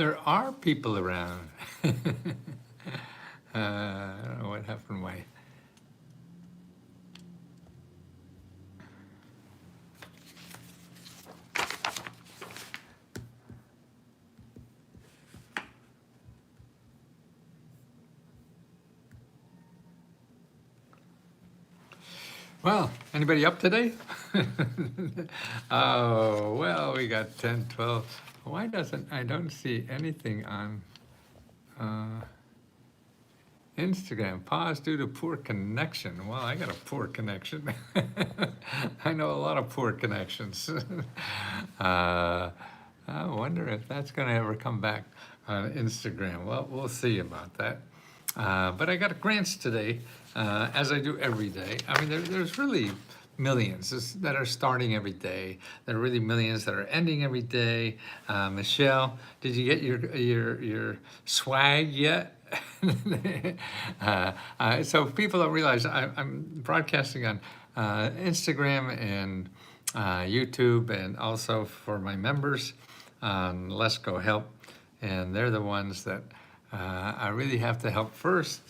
There are people around. I don't know what happened. Why? Well, anybody up today? Oh, well, we got 10, 12. Why doesn't, I don't see anything on Instagram. Pause due to poor connection. Well, I got a poor connection. I know a lot of poor connections. I wonder if that's going to ever come back on Instagram. Well, we'll see about that. But I got grants today, as I do every day. I mean, there's really millions that are starting every day. There are really millions that are ending every day. Michelle, did you get your swag yet? So people don't realize I'm broadcasting on Instagram and YouTube, and also for my members on Let's Go Help, and they're the ones that I really have to help first.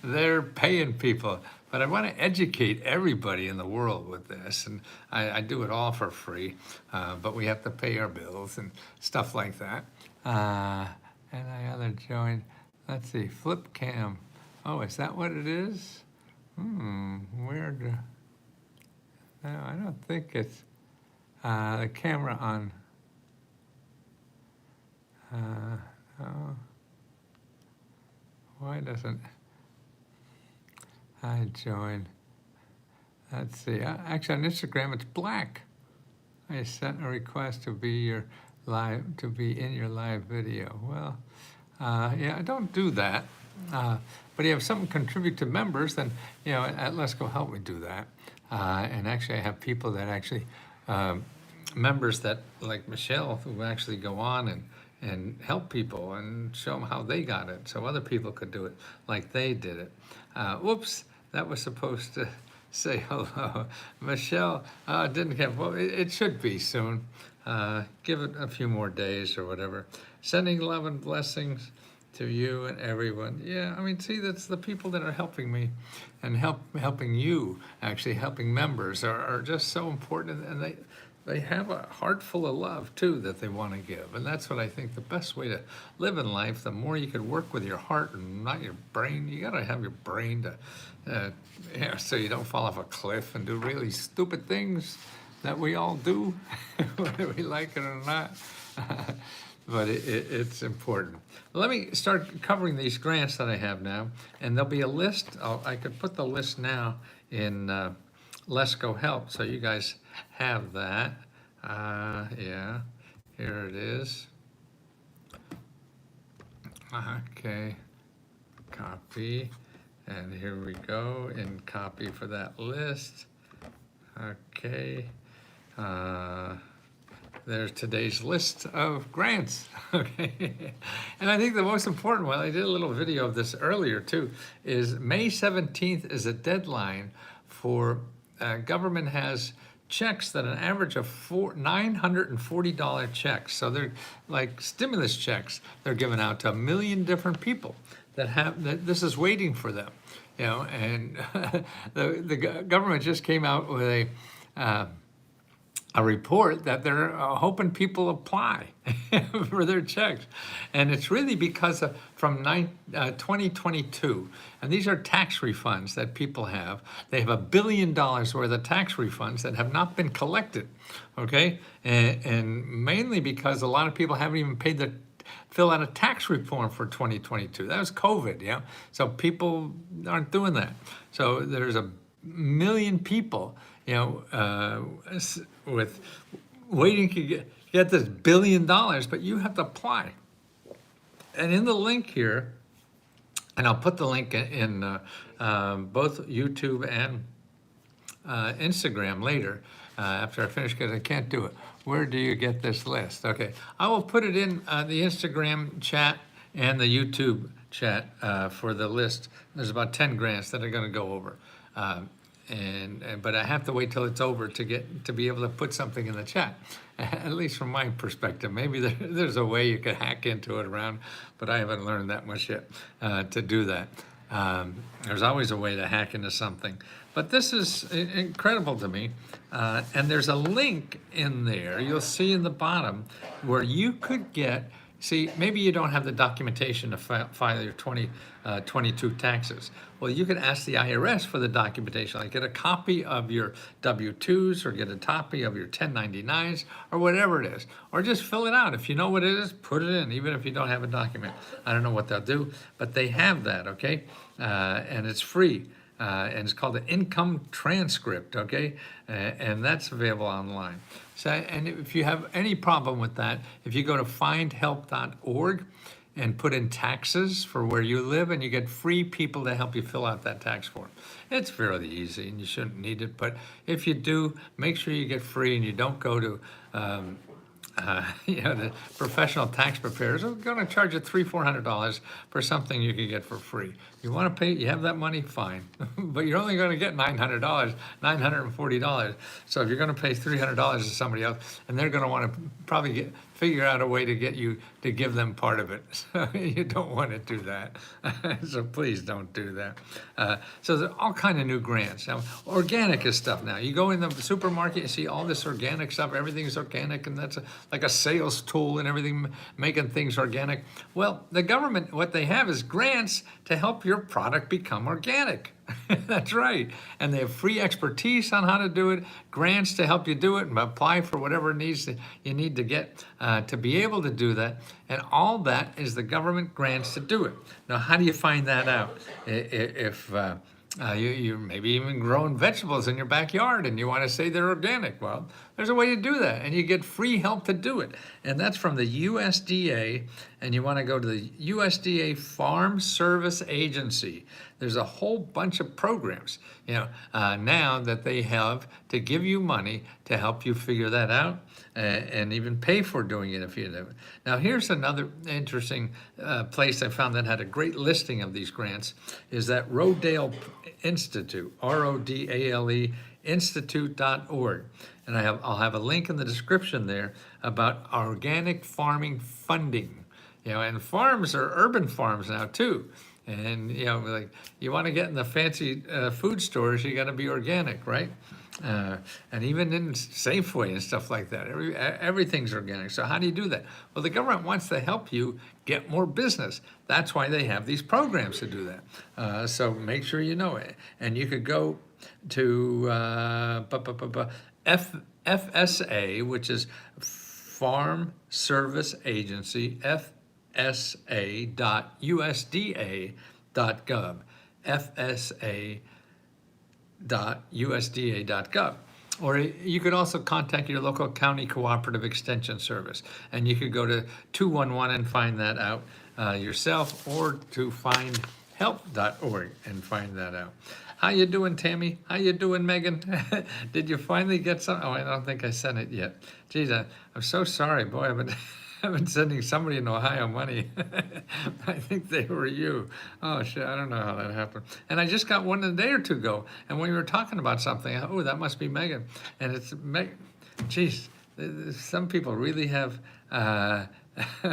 They're paying people, but I want to educate everybody in the world with this, and I do it all for free, but we have to pay our bills and stuff like that. And I other joined, let's see, flip cam. Oh, is that what it is? Weird. No, I don't think it's the camera on. Oh, why doesn't I join? Let's see. Actually, on Instagram, it's black. I sent a request to be in your live video. Well, yeah, I don't do that. But if you have something to contribute to members, then at Let's Go Help, we do that. And actually, I have people that actually members that like Michelle who actually go on and help people and show them how they got it, so other people could do it like they did it. Whoops, that was supposed to say hello. Michelle didn't have, well, it should be soon. Give it a few more days or whatever. Sending love and blessings to you and everyone. Yeah, I mean, see, that's the people that are helping me and helping you, actually helping members are just so important, and they have a heart full of love too that they want to give. And that's what I think the best way to live in life. The more you could work with your heart and not your brain. You got to have your brain to, so you don't fall off a cliff and do really stupid things that we all do, whether we like it or not. But it's important. Let me start covering these grants that I have now, and there'll be a list. I could put the list now in Let's Go Help, so you guys have that. Yeah, here it is. Okay, copy, and here we go in copy for that list. Okay, there's today's list of grants. Okay, and I think the most important one, I did a little video of this earlier too, is May 17th is a deadline for government has checks that an average of $940 checks. So they're like stimulus checks. They're given out to 1 million different people that this is waiting for them, and the government just came out with a report that they're hoping people apply for their checks. And it's really because from 2022, and these are tax refunds that people have. They have $1 billion worth of tax refunds that have not been collected, okay? And mainly because a lot of people haven't even fill out a tax return for 2022. That was COVID, So people aren't doing that. So there's 1 million people with waiting to get this $1 billion, but you have to apply. And in the link here, and I'll put the link in both YouTube and Instagram later after I finish, because I can't do it. Where do you get this list? Okay, I will put it in the Instagram chat and the YouTube chat for the list. There's about 10 grants that are going to go over. But I have to wait till it's over to be able to put something in the chat. At least from my perspective, maybe there's a way you could hack into it around, but I haven't learned that much yet to do that. There's always a way to hack into something, but this is incredible to me. And there's a link in there, you'll see in the bottom, where you could get, see, maybe you don't have the documentation to file your 2022 taxes. Well, you could ask the IRS for the documentation, like get a copy of your W-2s or get a copy of your 1099s or whatever it is, or just fill it out. If you know what it is, put it in, even if you don't have a document. I don't know what they'll do, but they have that, okay? And it's free. And it's called the Income Transcript, okay? And that's available online. So, and if you have any problem with that, if you go to findhelp.org and put in taxes for where you live, and you get free people to help you fill out that tax form. It's fairly easy, and you shouldn't need it, but if you do, make sure you get free and you don't go to the professional tax preparers are going to charge you $300-400 for something you can get for free. You want to pay, you have that money, fine, but you're only going to get $900, $940. So if you're going to pay $300 to somebody else, and they're going to want to probably figure out a way to get you to give them part of it. So you don't want to do that. So please don't do that. So there's all kind of new grants. Now, organic is stuff now. You go in the supermarket, you see all this organic stuff, everything's organic, and that's like a sales tool and everything, making things organic. Well, the government, what they have is grants to help your product become organic. That's right. And they have free expertise on how to do it, grants to help you do it, and apply for whatever you need to get to be able to do that. And all that is the government grants to do it. Now, how do you find that out? If you're maybe even growing vegetables in your backyard and you want to say they're organic, well, there's a way to do that, and you get free help to do it. And that's from the USDA, and you want to go to the USDA Farm Service Agency. There's a whole bunch of programs, now that they have to give you money to help you figure that out and even pay for doing it if you do it. Now, here's another interesting place I found that had a great listing of these grants, is that Rodale Institute, RODALE Institute.org. And I'll have a link in the description there about organic farming funding. And farms are urban farms now too. And like you want to get in the fancy food stores, you got to be organic, right? And even in Safeway and stuff like that, everything's organic. So how do you do that? Well, the government wants to help you get more business. That's why they have these programs to do that. So make sure you know it. And you could go to FSA, which is Farm Service Agency, FSA.USDA.gov, FSA.USDA.gov. Or you could also contact your local county cooperative extension service, and you could go to 211 and find that out yourself, or to findhelp.org and find that out. How you doing, Tammy? How you doing, Megan? Did you finally get some? Oh, I don't think I sent it yet. Geez, I'm so sorry, boy. I've been sending somebody in Ohio money. I think they were you. Oh, shit, I don't know how that happened. And I just got one a day or two ago, and when we were talking about something, oh, that must be Megan. And it's Megan. Geez, some people really have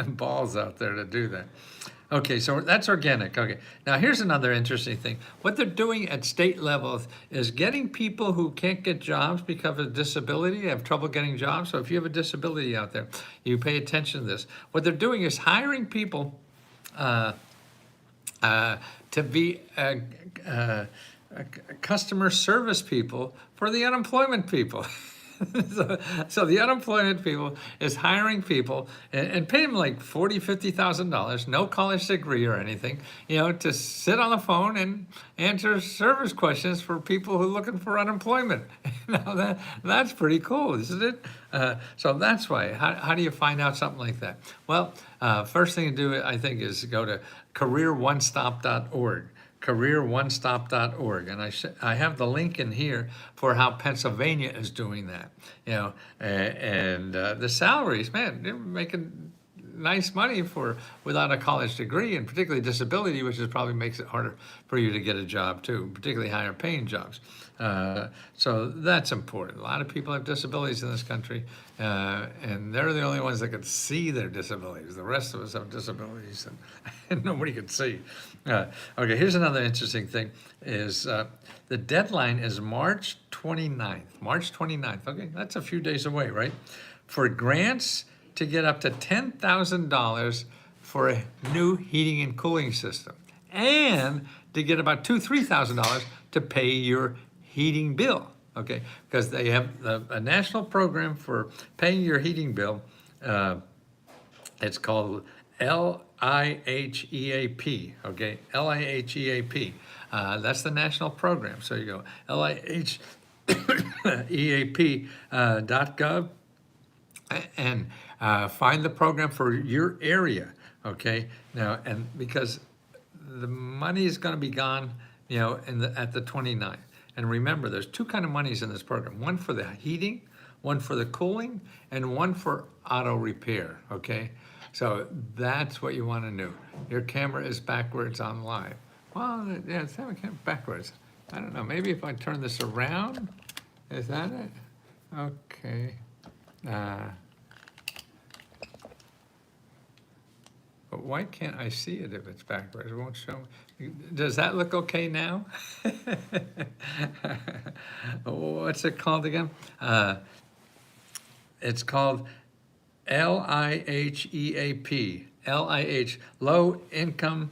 balls out there to do that. Okay, so that's organic. Okay, now here's another interesting thing. What they're doing at state levels is getting people who can't get jobs because of disability, have trouble getting jobs. So if you have a disability out there, you pay attention to this. What they're doing is hiring people to be customer service people for the unemployment people. So the unemployment people is hiring people and pay them like $40,000, $50,000, no college degree or anything, to sit on the phone and answer service questions for people who are looking for unemployment. Now that's pretty cool, isn't it? So that's why. How do you find out something like that? Well, first thing to do, I think, is go to careeronestop.org. careeronestop.org, and I have the link in here for how Pennsylvania is doing that. And the salaries, man, they're making nice money for without a college degree, and particularly disability, which is probably makes it harder for you to get a job too, particularly higher paying jobs. So that's important. A lot of people have disabilities in this country, and they're the only ones that can see their disabilities. The rest of us have disabilities, and nobody can see. Okay, here's another interesting thing: is the deadline is March 29th. March 29th. Okay, that's a few days away, right? For grants to get up to $10,000 for a new heating and cooling system, and to get about $3,000 to pay your heating bill. Okay, because they have a national program for paying your heating bill. It's called LIHEAP. Okay, LIHEAP. That's the national program. So you go LIHEAP.gov and find the program for your area. Okay, now, and because the money is going to be gone, you know, at the 29th. And remember, there's two kind of monies in this program: one for the heating, one for the cooling, and one for auto repair. Okay, so that's what you want to know. Your camera is backwards on live. Well, yeah, it's backwards. I don't know. Maybe if I turn this around, is that it? Okay. But why can't I see it if it's backwards? It won't show me. Does that look okay now? What's it called again? It's called LIHEAP. LIH, Low Income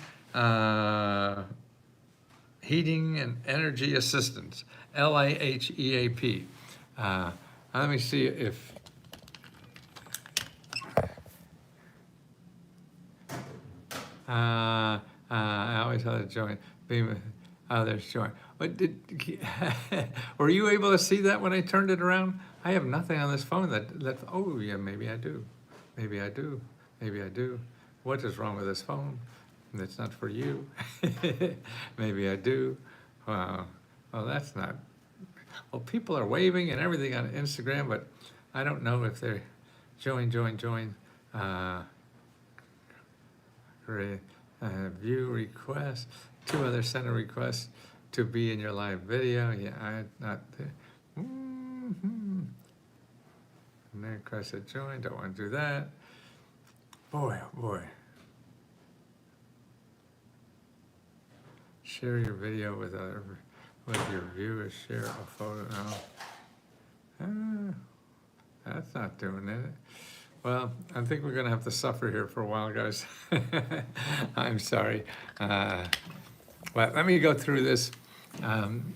Heating and Energy Assistance. LIHEAP. Let me see if. I always had to join. There's join. But were you able to see that when I turned it around? I have nothing on this phone that oh yeah, maybe I do. Maybe I do. Maybe I do. What is wrong with this phone? It's not for you. Maybe I do. Wow. Well, that's not. Well, people are waving and everything on Instagram, but I don't know if they're join. View request, 2 other center requests to be in your live video. Yeah, I'm not there. And then request to join, don't want to do that. Boy, oh boy. Share your video with your viewers, share a photo. No. That's not doing it. Well, I think we're going to have to suffer here for a while, guys. I'm sorry. But let me go through this. And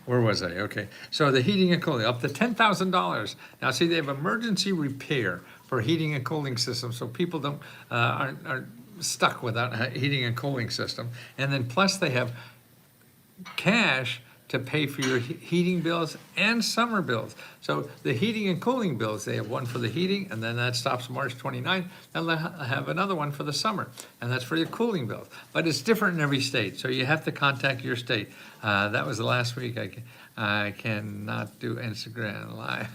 where was I? Okay. So the heating and cooling, up to $10,000. Now, see, they have emergency repair for heating and cooling systems, so people don't aren't stuck without a heating and cooling system. And then plus they have cash to pay for your heating bills and summer bills. So the heating and cooling bills, they have one for the heating, and then that stops March 29th, and they'll have another one for the summer, and that's for your cooling bills. But it's different in every state, so you have to contact your state. That was the last week. I cannot do Instagram Live.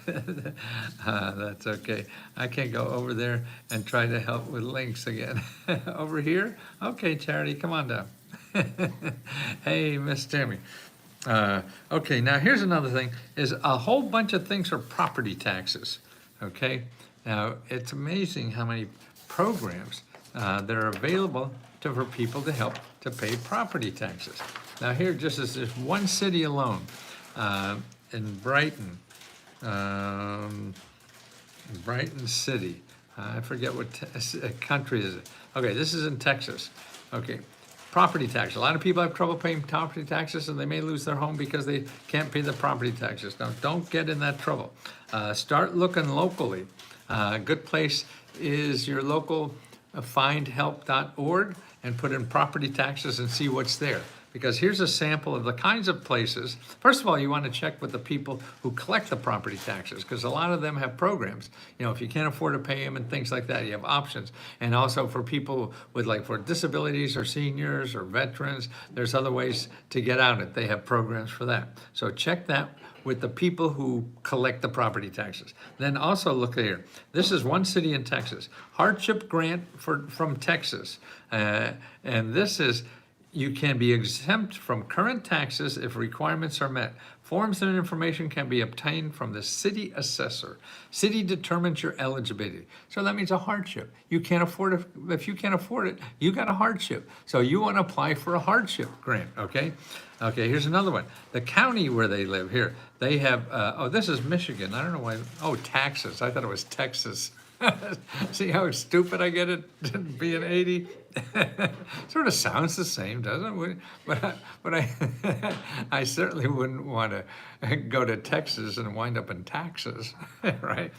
That's okay. I can't go over there and try to help with links again. Over here? Okay, Charity, come on down. Hey, Miss Tammy. Okay, now here's another thing, is a whole bunch of things for property taxes, okay? Now, it's amazing how many programs that are available for people to help to pay property taxes. Now here, just as there's one city alone, in Brighton, Brighton City, I forget what country is it. Okay, this is in Texas, okay. Property tax. A lot of people have trouble paying property taxes, and they may lose their home because they can't pay the property taxes. Now, don't get in that trouble. Start looking locally. A good place is your local findhelp.org, and put in property taxes and see what's there. because here's a sample of the kinds of places. First of all, you want to check with the people who collect the property taxes, because a lot of them have programs. You know, if you can't afford to pay them and things like that, you have options. And also for people with, like, for disabilities or seniors or veterans, there's other ways to get out it. They have programs for that. So check that with the people who collect the property taxes. Then also look here. This is one city in Texas. Hardship grant from Texas. And this is, you can be exempt from current taxes if requirements are met. Forms and information can be obtained from the city assessor. City determines your eligibility. So that means a hardship. You can't afford it. If you can't afford it, you got a hardship. So you want to apply for a hardship grant, okay? Okay, here's another one. The county where they live here, they have, oh, this is Michigan. I don't know why, oh, taxes. I thought it was Texas. See how stupid I get it being 80? Sort of sounds the same, doesn't it? But I certainly wouldn't want to go to Texas and wind up in taxes, right?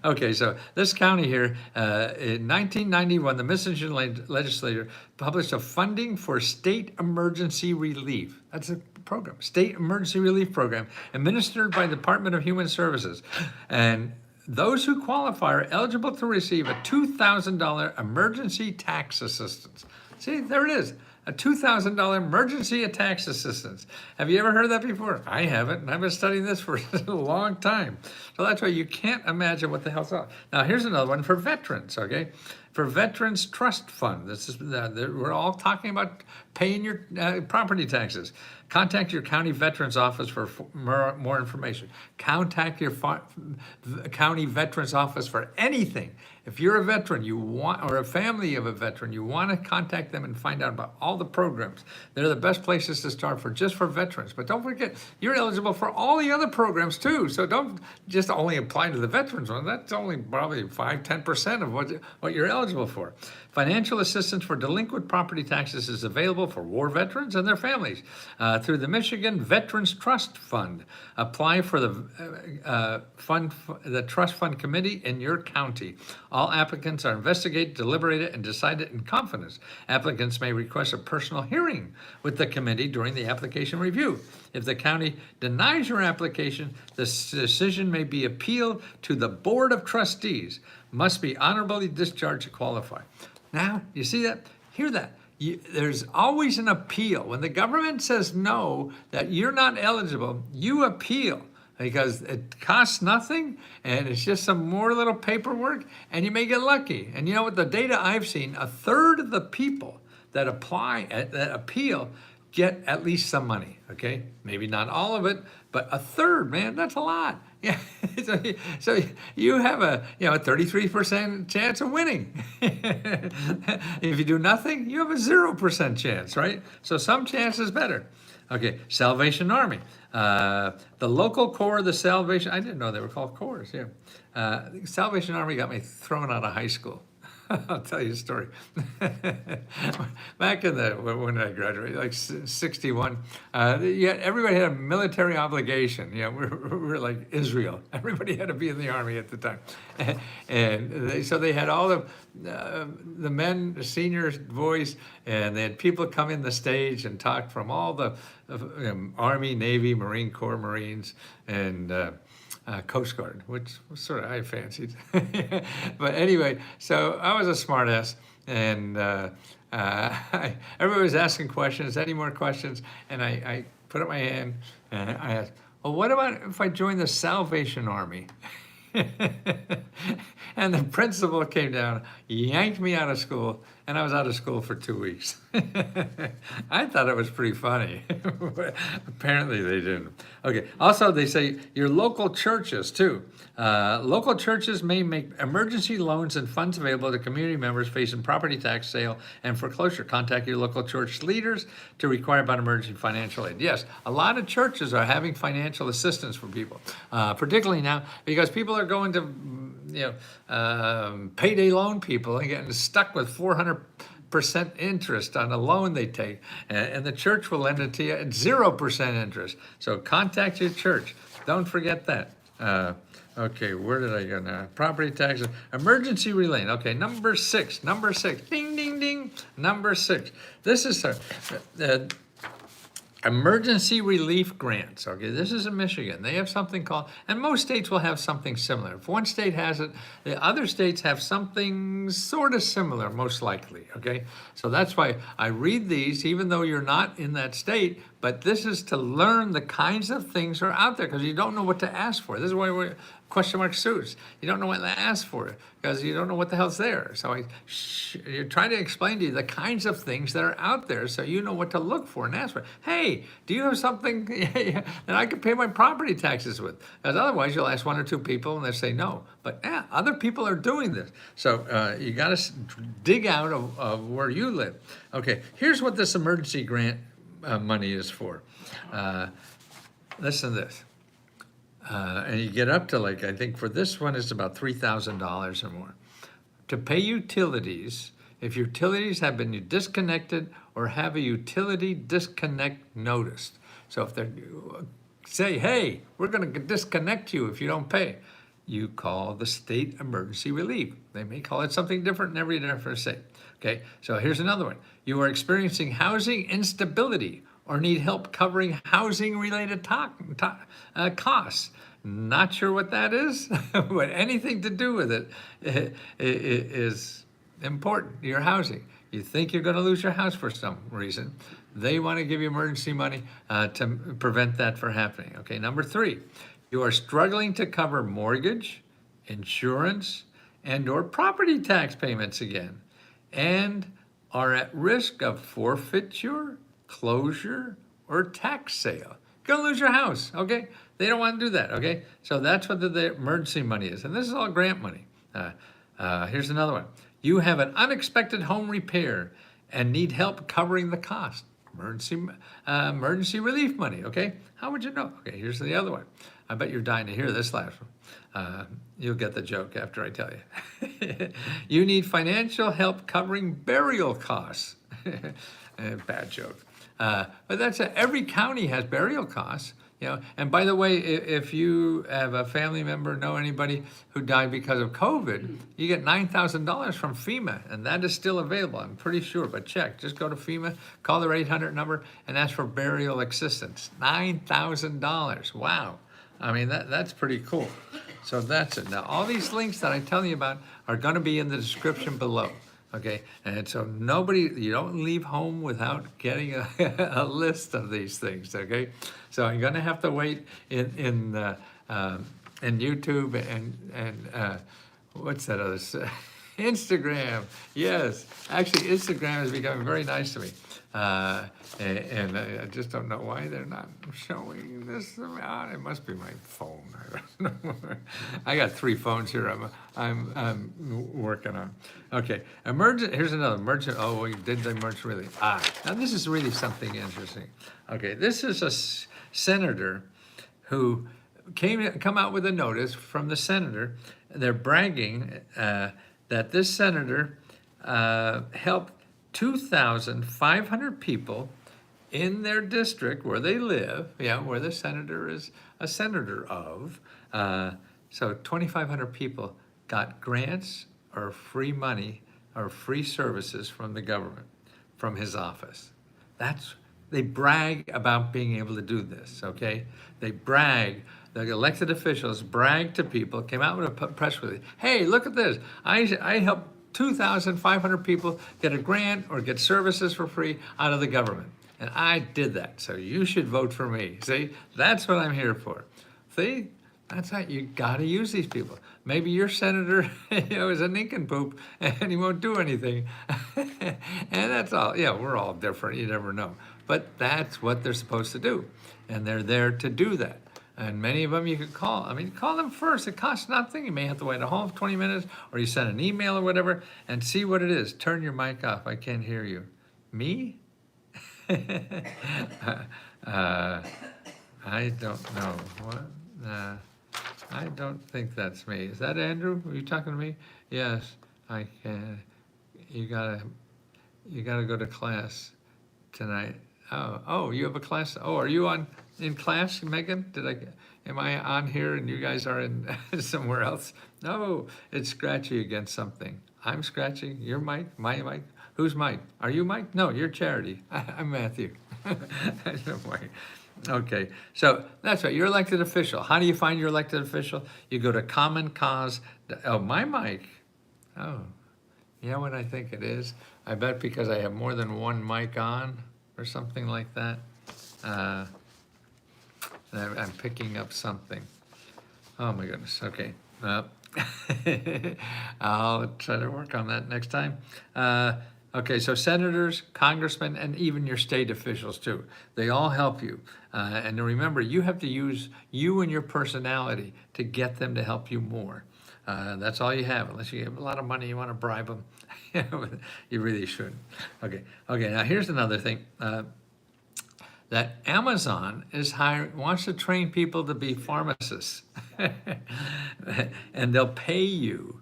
Okay, so this county here, in 1991, the Michigan legislature published a funding for state emergency relief. That's a program, state emergency relief program, administered by the Department of Human Services. And those who qualify are eligible to receive a $2,000 emergency tax assistance. See, there it is, a $2,000 emergency tax assistance. Have you ever heard that before? I haven't, and I've been studying this for a long time. So that's why you can't imagine what the hell's up. Now, here's another one for veterans, okay? For Veterans Trust Fund. This is we're all talking about paying your property taxes. Contact your county veterans office for more information. Contact your county veterans office for anything. If you're a veteran, you want, or a family of a veteran, you want to contact them and find out about all the programs. They're the best places to start for just for veterans. But don't forget, you're eligible for all the other programs too. So don't just only apply to the veterans one. That's only probably 5–10% of what you're eligible for. Financial assistance for delinquent property taxes is available for war veterans and their families through the Michigan Veterans Trust Fund. Apply for the Trust Fund Committee in your county. All applicants are investigated, deliberated, and decided in confidence. Applicants may request a personal hearing with the committee during the application review. If the county denies your application, the decision may be appealed to the Board of Trustees. Must be honorably discharged to qualify. Now, you see that? Hear that? There's always an appeal. When the government says no, that you're not eligible, you appeal because it costs nothing and it's just some more little paperwork and you may get lucky. And you know what? The data I've seen, a third of the people that apply, that appeal, get at least some money, okay? Maybe not all of it, but a third, man, that's a lot. Yeah, so you have a 33% chance of winning. If you do nothing, you have a 0% chance, right? So some chance is better. Okay, Salvation Army. The local corps of the Salvation, I didn't know they were called corps, yeah. Salvation Army got me thrown out of high school. I'll tell you a story. Back in when did I graduate? Like 61. Yeah, everybody had a military obligation. Yeah, we were like Israel. Everybody had to be in the army at the time, and so they had all the men, the senior boys, and they had people come in the stage and talk from all the Army, Navy, Marine Corps, Marines, and Coast Guard, which was sort of I fancied. But anyway, so I was a smart ass, and everybody was asking questions. Any more questions? And I put up my hand and I asked, well, what about if I join the Salvation Army? And the principal came down, yanked me out of school, and I was out of school for 2 weeks. I thought it was pretty funny. But apparently they didn't. Okay, also they say your local churches too. Local churches may make emergency loans and funds available to community members facing property tax sale and foreclosure. Contact your local church leaders to require about emergency financial aid. Yes, a lot of churches are having financial assistance for people, particularly now because people are going to payday loan people and getting stuck with 400% interest on a loan they take, and the church will lend it to you at 0% interest. So contact your church. Don't forget that. Okay, where did I go now? Property taxes, emergency relief. Okay, number six, ding, ding, ding. Number 6. This is Emergency relief grants. Okay, this is in Michigan. They have something called, and most states will have something similar. If one state has it, the other states have something sort of similar, most likely. Okay, so that's why I read these, even though you're not in that state. But this is to learn the kinds of things that are out there, because you don't know what to ask for. This is why we're question mark suits. You don't know what to ask for because you don't know what the hell's there. So you're trying to explain to you the kinds of things that are out there so you know what to look for and ask for. Hey, do you have something that I can pay my property taxes with? Because otherwise you'll ask one or two people and they'll say no. But other people are doing this. So you got to dig out of where you live. Okay, here's what this emergency grant money is for. Listen to this. And you get up to, like, I think for this one it's about $3,000 or more. To pay utilities, if utilities have been disconnected or have a utility disconnect noticed. So if they say, hey, we're going to disconnect you if you don't pay, you call the state emergency relief. They may call it something different in every different state. Okay, so here's another one. You are experiencing housing instability or need help covering housing-related costs. Not sure what that is, but anything to do with it is important. Your housing. You think you're going to lose your house for some reason. They want to give you emergency money to prevent that from happening. Okay, number 3, you are struggling to cover mortgage, insurance, and or property tax payments again, and are at risk of forfeiture, closure, or tax sale. You're gonna lose your house, okay? They don't want to do that, okay? So that's what the emergency money is, and this is all grant money. Here's another one. You have an unexpected home repair and need help covering the cost. Emergency relief money, okay? How would you know? Okay, here's the other one. I bet you're dying to hear this last one. You'll get the joke after I tell you. You need financial help covering burial costs. Bad joke. But that's every county has burial costs. You know, and by the way, if you have a family member, know anybody who died because of COVID, you get $9,000 from FEMA, and that is still available, I'm pretty sure, but check. Just go to FEMA, call their 800 number, and ask for burial assistance. $9,000, wow. I mean, that's pretty cool. So that's it. Now, all these links that I tell you about are gonna be in the description below. Okay, and so you don't leave home without getting a list of these things, okay? So I'm gonna have to wait in YouTube and what's that other, Instagram, yes. Actually, Instagram is becoming very nice to me. And I just don't know why they're not showing this amount. It must be my phone. I don't know. I got 3 phones here. I'm working on. Okay, here's another emergent. Oh, we did the emergency relief. Now this is really something interesting. Okay, this is a senator who come out with a notice from the senator. They're bragging that this senator helped 2,500 people in their district where they live, where the senator is a senator of. So 2,500 people got grants or free money or free services from the government, from his office. They brag about being able to do this, okay? They brag, the elected officials brag to people, came out with a press release. Hey, look at this. I helped 2,500 people get a grant or get services for free out of the government. And I did that, so you should vote for me. See, that's what I'm here for. See, that's how you gotta use these people. Maybe your senator is a nincompoop and he won't do anything. And that's all, we're all different, you never know. But that's what they're supposed to do. And they're there to do that. And many of them you could call. I mean, call them first. It costs nothing. You may have to wait a whole 20 minutes, or you send an email or whatever, and see what it is. Turn your mic off. I can't hear you. Me? I don't know. What? I don't think that's me. Is that Andrew? Are you talking to me? Yes, I can. You gotta go to class tonight. Oh, you have a class. Oh, are you in class, Megan? Am I on here and you guys are in somewhere else? No, it's scratchy against something. I'm scratching your mic, my mic. Who's Mike? Are you Mike? No, you're Charity. I'm Matthew. Okay, so that's right. You're elected official. How do you find your elected official? You go to Common Cause. Oh, my mic. Oh, you know what I think it is? I bet because I have more than one mic on or something like that. Uh, I'm picking up something. Oh my goodness. Okay. I'll try to work on that next time. Okay, so senators, congressmen, and even your state officials too. They all help you. And remember, you have to use you and your personality to get them to help you more. That's all you have, unless you have a lot of money, you want to bribe them. You really shouldn't. Okay, now here's another thing. That Amazon wants to train people to be pharmacists. And they'll pay you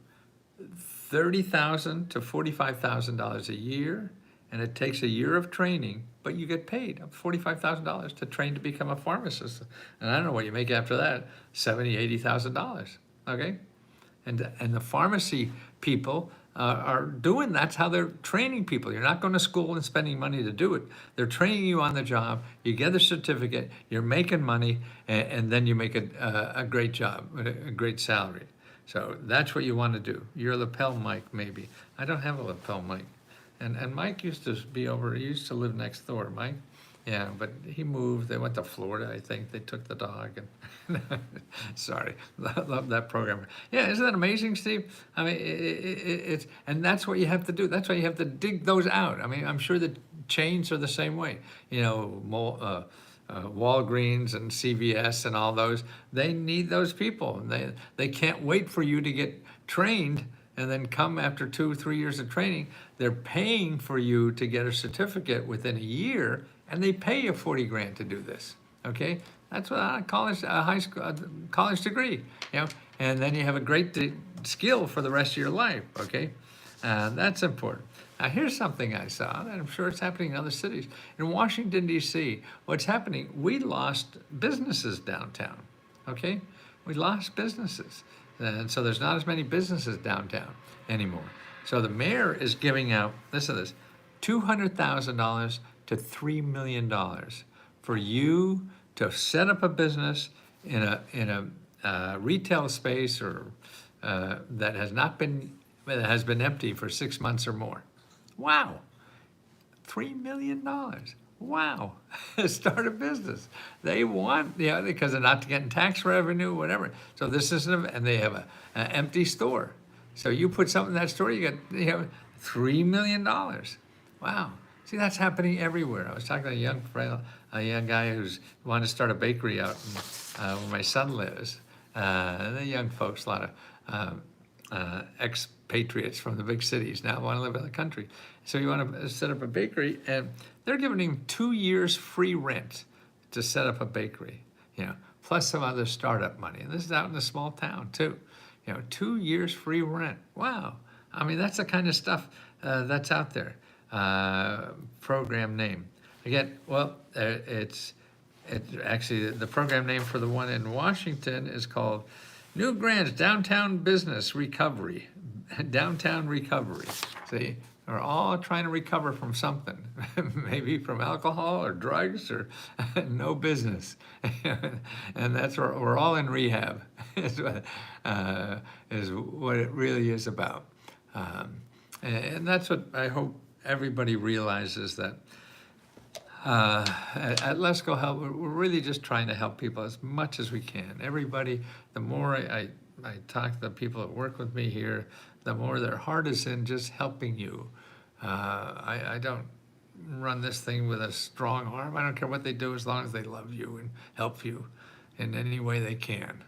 $30,000 to $45,000 a year, and it takes a year of training, but you get paid $45,000 to train to become a pharmacist. And I don't know what you make after that, $70,000, $80,000, okay? And the pharmacy people are doing, that's how they're training people. You're not going to school and spending money to do it. They're training you on the job, you get a certificate, you're making money, and then you make a great job, a great salary. So that's what you want to do. Your lapel mic, maybe. I don't have a lapel mic. And Mike used to he used to live next door, Mike. Yeah, but he moved. They went to Florida, I think. They took the dog. And sorry, love that program. Yeah, isn't that amazing, Steve? I mean, it's and that's what you have to do. That's why you have to dig those out. I mean, I'm sure the chains are the same way. You know, Walgreens and CVS and all those. They need those people. They can't wait for you to get trained and then come after 2 or 3 years of training. They're paying for you to get a certificate within a year, and they pay you 40 grand to do this. Okay, that's what a high school, college degree. You know, and then you have a great skill for the rest of your life. Okay, that's important. Now here's something I saw, and I'm sure it's happening in other cities. In Washington D.C., what's happening? We lost businesses downtown. Okay, we lost businesses. And so there's not as many businesses downtown anymore. So the mayor is giving out, listen to this, $200,000 to $3 million for you to set up a business in a retail space or that has been empty for 6 months or more. Wow, $3 million. Wow, start a business. They want, because they're not getting tax revenue, whatever. So this isn't, and they have an empty store. So you put something in that store, you have $3 million. Wow. See, that's happening everywhere. I was talking to a young guy who's wanted to start a bakery out where my son lives. The young folks, a lot of expatriates from the big cities now want to live in the country. So you want to set up a bakery, and they're giving him 2 years free rent to set up a bakery, plus some other startup money. And this is out in a small town too. 2 years free rent. Wow. I mean, that's the kind of stuff that's out there. Program name. Again, well, it's actually the program name for the one in Washington is called New Grants Downtown Business Recovery. Downtown Recovery. See, we're all trying to recover from something, maybe from alcohol or drugs or no business. And that's where we're all in rehab, is what it really is about. And that's what I hope everybody realizes, that at Let's Go Help, we're really just trying to help people as much as we can. Everybody, the more I talk to the people that work with me here, the more their heart is in just helping you. I don't run this thing with a strong arm. I don't care what they do as long as they love you and help you in any way they can.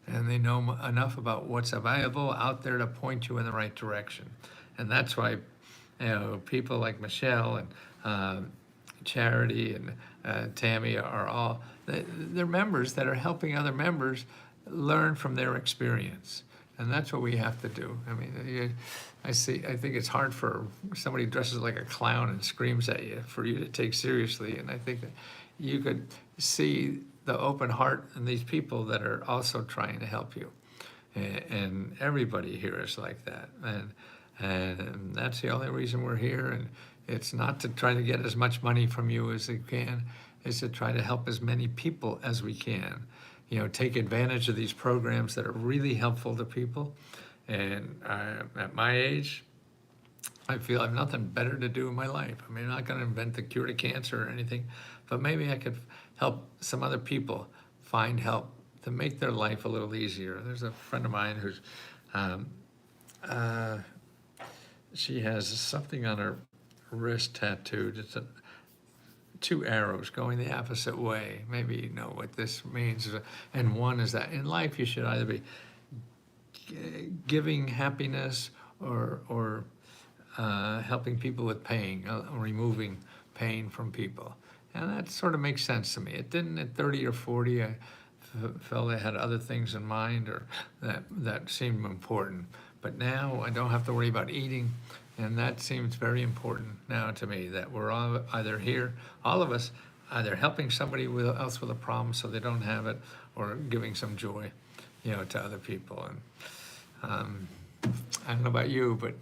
And they know enough about what's available out there to point you in the right direction. And that's why people like Michelle and Charity and Tammy are all, they're members that are helping other members learn from their experience. And that's what we have to do. I mean, I think it's hard for somebody who dresses like a clown and screams at you for you to take seriously. And I think that you could see the open heart in these people that are also trying to help you. And everybody here is like that. And that's the only reason we're here. And It's not to try to get as much money from you as we can. It's to try to help as many people as we can. Take advantage of these programs that are really helpful to people. And at my age, I feel I have nothing better to do in my life. I mean, I'm not going to invent the cure to cancer or anything, but maybe I could help some other people find help to make their life a little easier. There's a friend of mine who's, she has something on her wrist tattooed. It's two arrows going the opposite way. Maybe you know what this means. And one is that in life you should either be giving happiness or helping people with pain, removing pain from people. And that sort of makes sense to me. It didn't at 30 or 40. I felt I had other things in mind or that seemed important. But now I don't have to worry about eating. And that seems very important now to me, that we're all either here, all of us, either helping somebody else with a problem so they don't have it, or giving some joy, to other people. And I don't know about you, but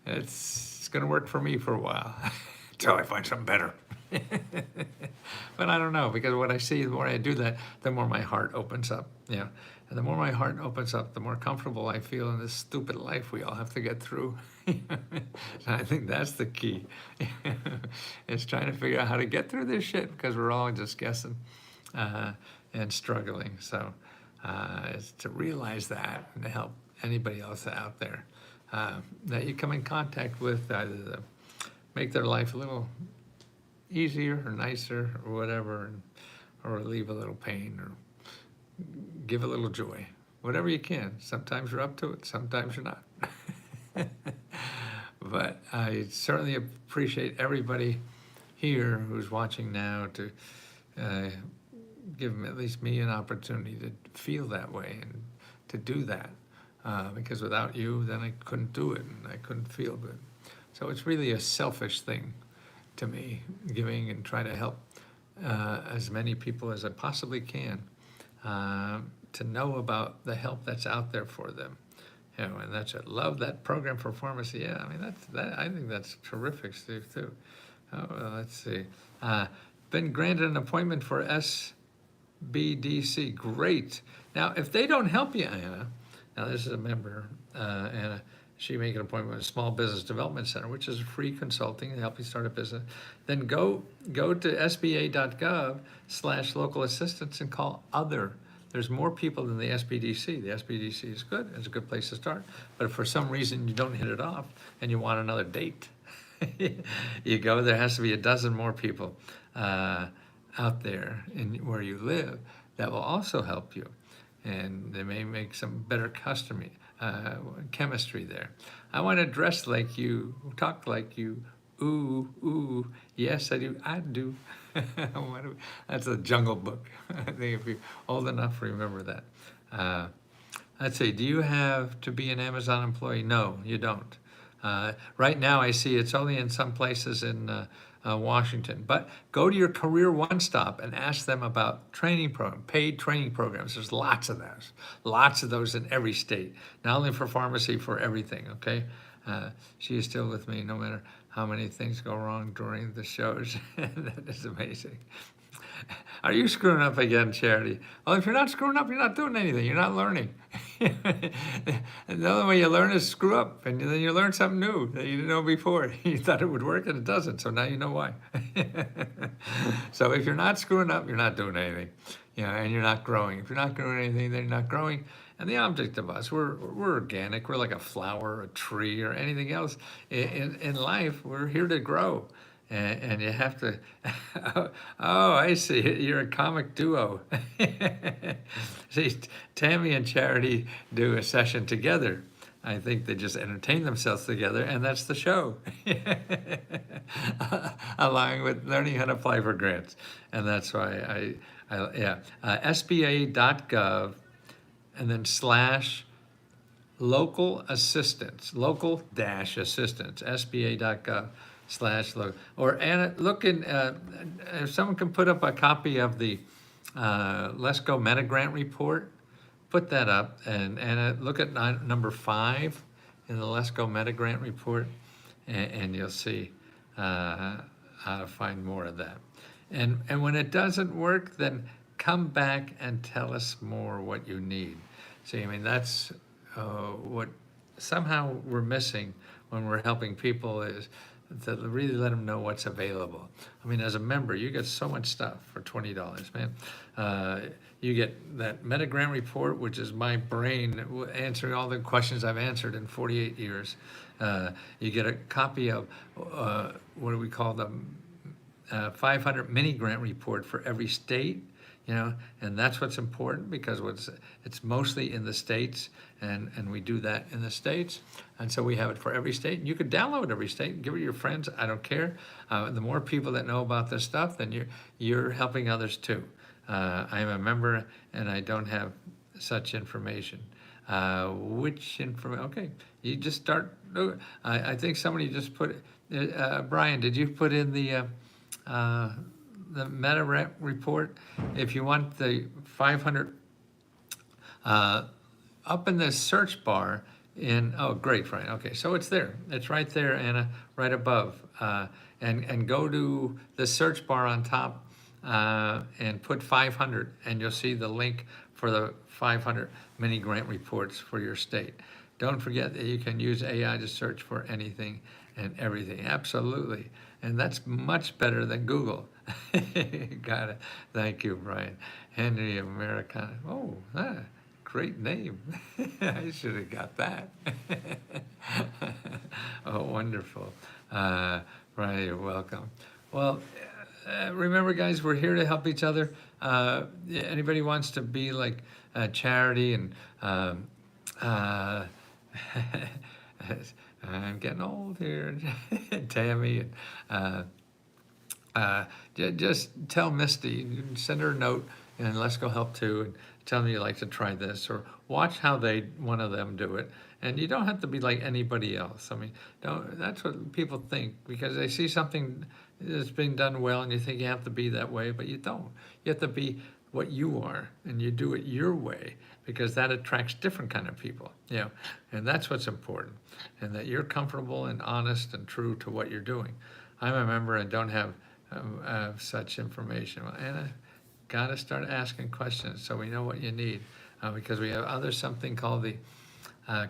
it's going to work for me for a while until I find something better. But I don't know, because what I see, the more I do that, the more my heart opens up. And the more my heart opens up, the more comfortable I feel in this stupid life we all have to get through. And I think that's the key. It's trying to figure out how to get through this shit, because we're all just guessing and struggling. So it's to realize that and to help anybody else out there that you come in contact with, either to make their life a little easier or nicer or whatever, or relieve a little pain or give a little joy, whatever you can. Sometimes you're up to it, sometimes you're not. But I certainly appreciate everybody here who's watching now to give at least me an opportunity to feel that way and to do that. Because without you, then I couldn't do it and I couldn't feel good. So it's really a selfish thing to me, giving and try to help as many people as I possibly can to know about the help that's out there for them. And that's it. Love that program for pharmacy. Yeah, I mean, I think that's terrific, Steve, too. Oh, well, let's see. Been granted an appointment for SBDC. Great. Now, if they don't help you, Anna, now this is a member, Anna, she make an appointment with a Small Business Development Center, which is free consulting to help you start a business. Then go to SBA.gov/local assistance and call other. There's more people than the SBDC. The SBDC is good. It's a good place to start. But if for some reason you don't hit it off and you want another date, you go. There has to be a dozen more people out there where you live that will also help you. And they may make some better chemistry there. I want to dress like you, talk like you. Ooh, yes, I do. That's a Jungle Book. I think if you're old enough, remember that. Let's see, do you have to be an Amazon employee? No, you don't. Right now, I see it's only in some places in Washington. But go to your Career One Stop and ask them about paid training programs. There's lots of those in every state, not only for pharmacy, for everything, okay? She is still with me no matter how many things go wrong during the shows. That is amazing. Are you screwing up again, Charity? Well, if you're not screwing up, you're not doing anything. You're not learning. And the only way you learn is screw up, and then you learn something new that you didn't know before. You thought it would work, and it doesn't, so now you know why. So if you're not screwing up, you're not doing anything, and you're not growing. If you're not doing anything, then you're not growing. And the object of us, we're organic. We're like a flower, a tree, or anything else. In life, we're here to grow. And you have to, oh, I see, you're a comic duo. See, Tammy and Charity do a session together. I think they just entertain themselves together, and that's the show. Along with learning how to apply for grants. And that's why SBA.gov, and then /local assistance, local-assistance, SBA.gov/local. Or Anna, look in, if someone can put up a copy of the Let's Go Meta Grant report, put that up, and Anna, look at number 5 in the Let's Go Meta Grant report, and you'll see how to find more of that. And when it doesn't work, then come back and tell us more what you need. See, I mean, that's what somehow we're missing when we're helping people is to really let them know what's available. I mean, as a member, you get so much stuff for $20, man. You get that Meta Grant report, which is my brain answering all the questions I've answered in 48 years. You get a copy of, what do we call them? 500 mini grant report for every state, you know, and that's what's important because it's mostly in the states, and we do that in the states, and so we have it for every state. You could download every state and give it to your friends. I don't care. The more people that know about this stuff, then you're helping others too. I am a member and I don't have such information. Which information? Okay, you just start. I think somebody just put. Brian, did you put in the meta report? If you want the 500 up in the search bar oh great, Brian. Okay, so it's there. It's right there, Anna, right above. And go to the search bar on top and put 500, and you'll see the link for the 500 mini grant reports for your state. Don't forget that you can use AI to search for anything and everything. Absolutely. And that's much better than Google. Got it. Thank you, Brian. Henry Americana. Oh, great name. I should have got that. Oh, wonderful. Brian, you're welcome. Well, remember, guys, we're here to help each other. Anybody wants to be like a charity and I'm getting old here, Tammy, and just tell Misty, send her a note, and Let's Go Help Too, and tell them you'd like to try this, or watch how one of them do it. And you don't have to be like anybody else. I mean, that's what people think, because they see something that's being done well, and you think you have to be that way, but you don't. You have to be what you are, and you do it your way, because that attracts different kind of people, you know, and that's what's important, and that you're comfortable and honest and true to what you're doing. I'm a member and don't have such information. Well, Anna, got to start asking questions so we know what you need, because we have something called the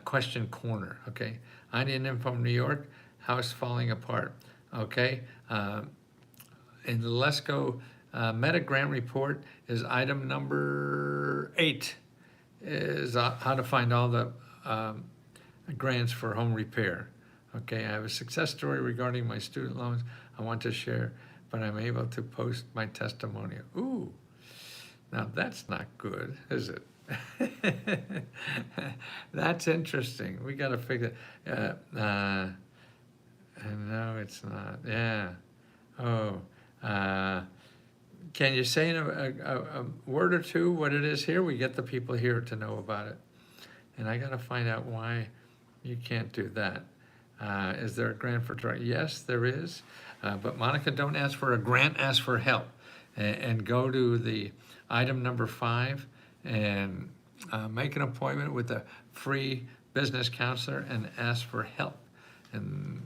question corner. Okay, I need info from New York, house falling apart. Okay, in the Let's Go Meta Grant Report is item number 8, is how to find all the grants for home repair. Okay, I have a success story regarding my student loans I want to share, but I'm able to post my testimonial. Ooh, now that's not good, is it? That's interesting. We got to figure. No, it's not. Yeah. Oh. Can you say in a word or two what it is here? We get the people here to know about it. And I got to find out why you can't do that. Is there a grant for drug? Yes, there is. But Monica, don't ask for a grant, ask for help. And go to the item number 5 and make an appointment with a free business counselor and ask for help. And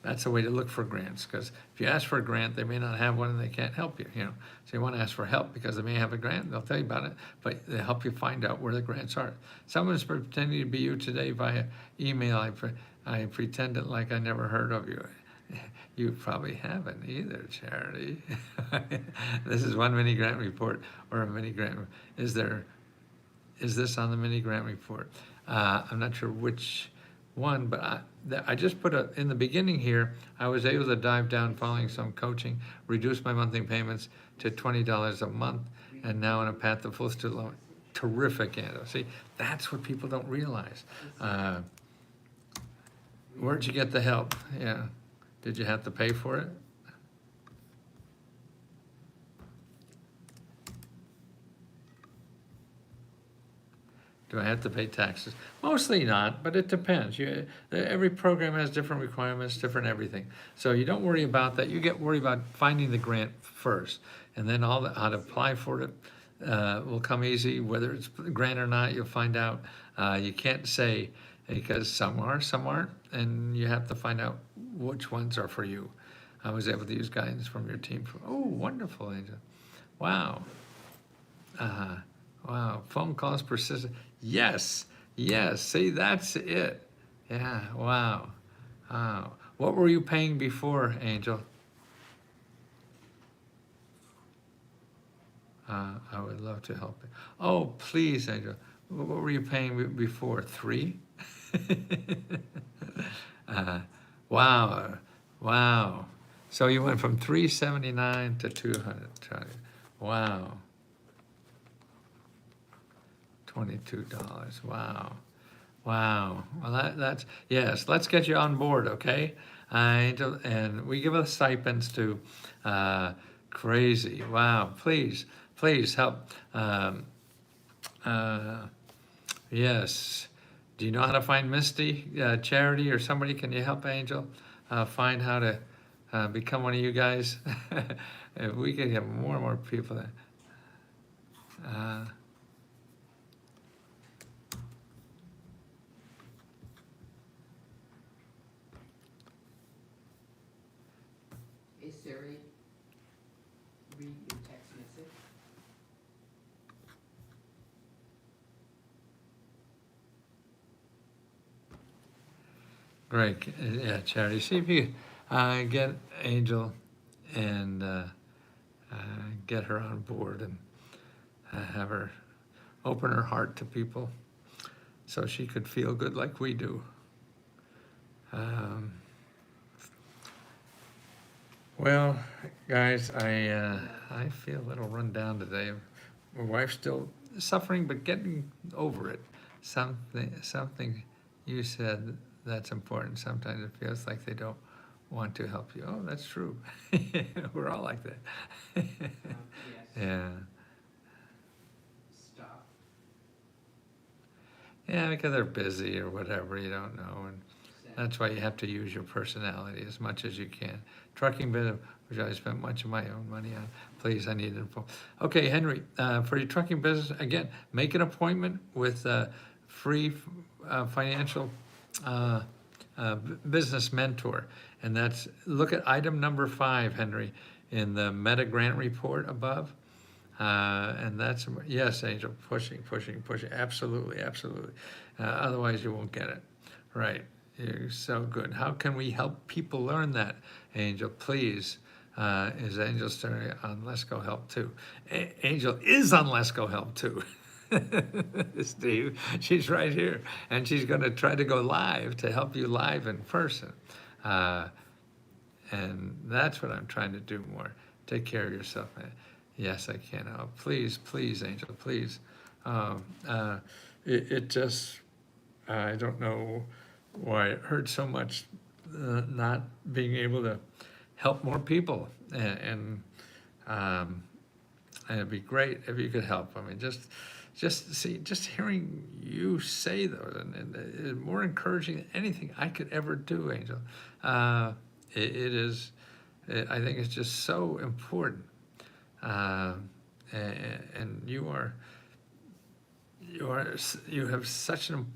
that's a way to look for grants, because if you ask for a grant, they may not have one and they can't help you, you know. So you want to ask for help because they may have a grant, they'll tell you about it, but they help you find out where the grants are. Someone's pretending to be you today via email. I pretended like I never heard of you. You probably haven't either, Charity. This is one mini grant report or a mini grant. Is this on the mini grant report? I'm not sure which one, but I just put in the beginning here, I was able to dive down following some coaching, reduce my monthly payments to $20 a month, and now on a path to full student loan. Terrific, Anna. See, that's what people don't realize. Where'd you get the help? Yeah. Did you have to pay for it? Do I have to pay taxes? Mostly not, but it depends. Every program has different requirements, different everything. So you don't worry about that. You get worried about finding the grant first, and then how to apply for it will come easy. Whether it's a grant or not, you'll find out. You can't say, because some are, some aren't, and you have to find out which ones are for you. I was able to use guidance from your team. Oh, wonderful, Angel. Wow. Wow. Phone calls persistent. Yes. Yes. See, that's it. Yeah. Wow. Wow. What were you paying before, Angel? I would love to help you. Oh, please, Angel. What were you paying before? 3? uh, wow. Wow. So you went from 379 to 200. Wow. $22. Wow. Wow. Well, that's, yes, let's get you on board, okay? And we give us stipends to crazy. Wow. Please help. Yes. Do you know how to find Misty, Charity, or somebody? Can you help Angel find how to become one of you guys? If we could get more and more people that. Hey Siri, read your text message. Great, yeah, Charity. See if you get Angel and get her on board and have her open her heart to people so she could feel good like we do. Well, guys, I feel a little run down today. My wife's still suffering, but getting over it. Something you said that's important. Sometimes it feels like they don't want to help you. Oh, that's true. We're all like that. Yes. Yeah. Stop. Yeah, because they're busy or whatever, you don't know. And Send. that's why you have to use your personality as much as you can. Trucking business, which I spent much of my own money on. Please, I need info. Okay, Henry, for your trucking business, again, make an appointment with free financial business mentor. And that's, look at item number 5, Henry, in the meta grant report above. And that's, yes, Angel, pushing, absolutely. Otherwise you won't get it. Right, you're so good. How can we help people learn that, Angel? Please, is Angel starting on Let's Go Help too? Angel is on Let's Go Help too. Steve, she's right here, and she's gonna try to go live to help you live in person. And that's what I'm trying to do more. Take care of yourself, man. Yes, I can. Oh, please, Angel, please. It just, I don't know why it hurts so much not being able to help more people. And it'd be great if you could help. I mean, just hearing you say those, and more encouraging than anything I could ever do, Angel. It is, I think it's just so important. And you have such an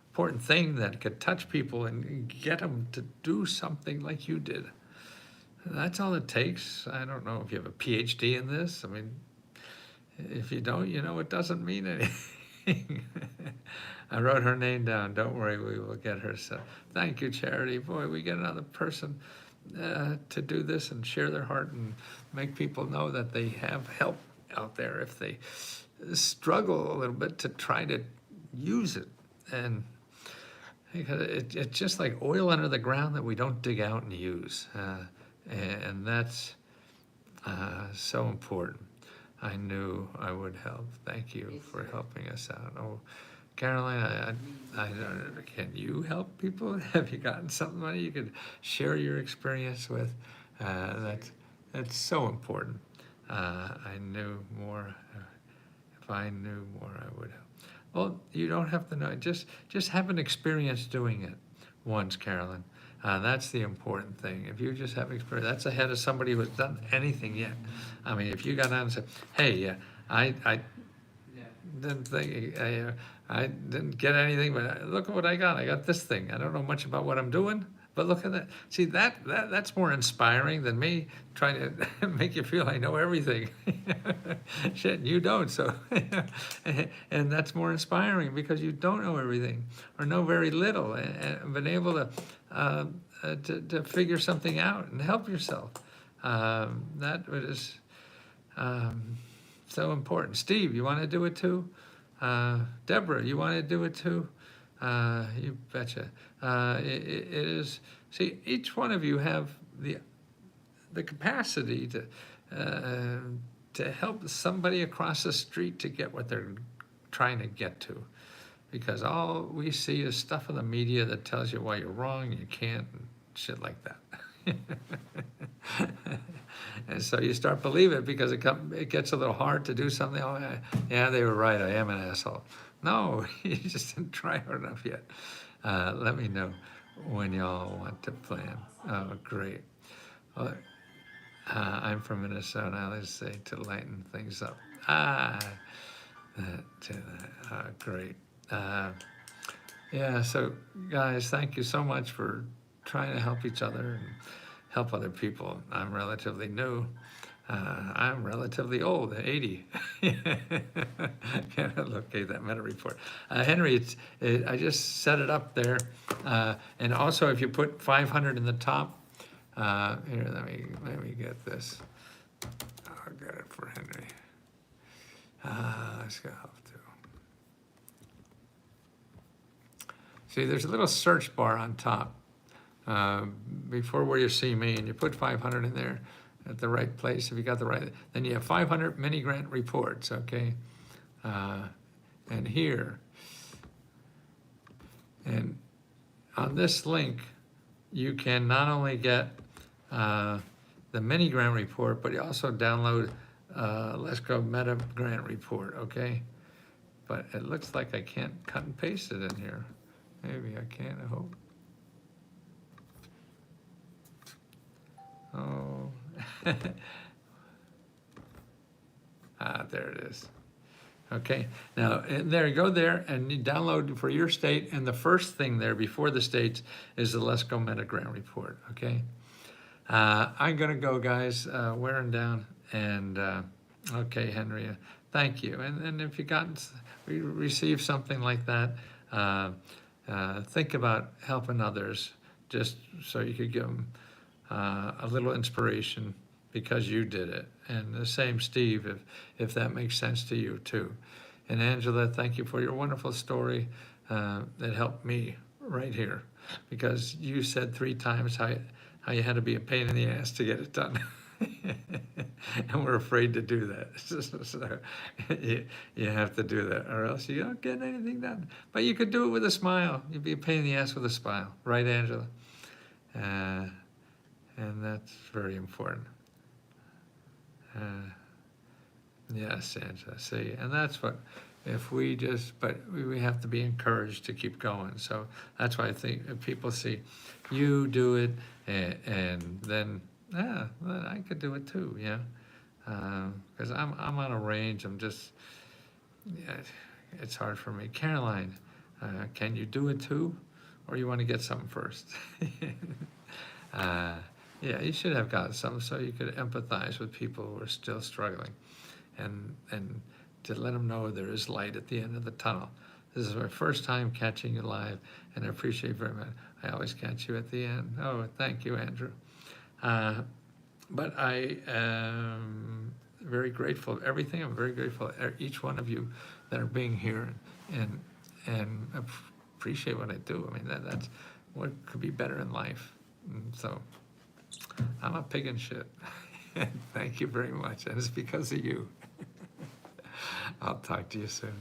important thing that could touch people and get them to do something like you did. That's all it takes. I don't know if you have a PhD in this. I mean, if you don't, it doesn't mean anything. I wrote her name down. Don't worry, we will get her. So thank you, Charity. Boy, we get another person to do this and share their heart and make people know that they have help out there if they struggle a little bit to try to use it. And it's just like oil under the ground that we don't dig out and use. And that's so important. I knew I would help. Thank you for helping us out. Oh, Caroline, I don't, can you help people? Have you gotten somebody you could share your experience with? That's so important. I knew more. If I knew more, I would help. Well, you don't have to know. Just have an experience doing it once, Carolyn. That's the important thing. If you just have experience, that's ahead of somebody who has done anything yet. I mean, if you got on and said, hey, I didn't think, I didn't get anything, but look at what I got. I got this thing. I don't know much about what I'm doing, But look at that. See, that's more inspiring than me trying to make you feel I know everything. Shit, you don't. So, and that's more inspiring because you don't know everything or know very little, and been able to figure something out and help yourself. That is so important. Steve, you want to do it too? Deborah, you want to do it too? You betcha. It is, see, each one of you have the capacity to help somebody across the street to get what they're trying to get to. Because all we see is stuff in the media that tells you why you're wrong, you can't, and shit like that. And so you start believing it because it gets a little hard to do something. Oh, yeah, they were right, I am an asshole. No, you just didn't try hard enough yet. Let me know when y'all want to plan. Oh, great. Well, I'm from Minnesota, I always say to lighten things up. Great. Yeah, so guys, thank you so much for trying to help each other and help other people. I'm relatively new. I'm relatively old, 80. Okay, that meta report. Henry, I just set it up there. And also, if you put 500 in the top, here, let me get this. I'll get it for Henry. Let's go up to. See, there's a little search bar on top before where you see me, and you put 500 in there at the right place. If you got the right, then you have 500 mini grant reports, okay? And here, and on this link, you can not only get the mini grant report, but you also download Let's Go Meta grant report, okay? But it looks like I can't cut and paste it in here. Maybe I can, I hope. Oh. There it is. Okay, now there you go there, and you download for your state, and the first thing there before the states is the Let's Go Meta grant report, okay? I'm gonna go, guys, wearing down, and okay, Henry, thank you. And if you received something like that, think about helping others, just so you could give them a little inspiration because you did it. And the same, Steve, if that makes sense to you too. And Angela, thank you for your wonderful story that helped me right here, because you said 3 times how you had to be a pain in the ass to get it done. And we're afraid to do that. So you have to do that, or else you don't get anything done. But you could do it with a smile. You'd be a pain in the ass with a smile, right, Angela? And that's very important. Yes, Angela, see, and that's what, if we just, but we have to be encouraged to keep going. So that's why I think if people see you do it, and then, well, I could do it too, yeah? Because I'm on a range, I'm just, yeah, it's hard for me. Caroline, can you do it too? Or you want to get something first? Yeah, you should have got some so you could empathize with people who are still struggling, and to let them know there is light at the end of the tunnel. This is my first time catching you live, and I appreciate very much. I always catch you at the end. Oh, thank you, Andrew. But I am very grateful of everything. I'm very grateful for each one of you that are being here and appreciate what I do. I mean, that's what could be better in life. And so I'm a pig in shit. Thank you very much. And it's because of you. I'll talk to you soon.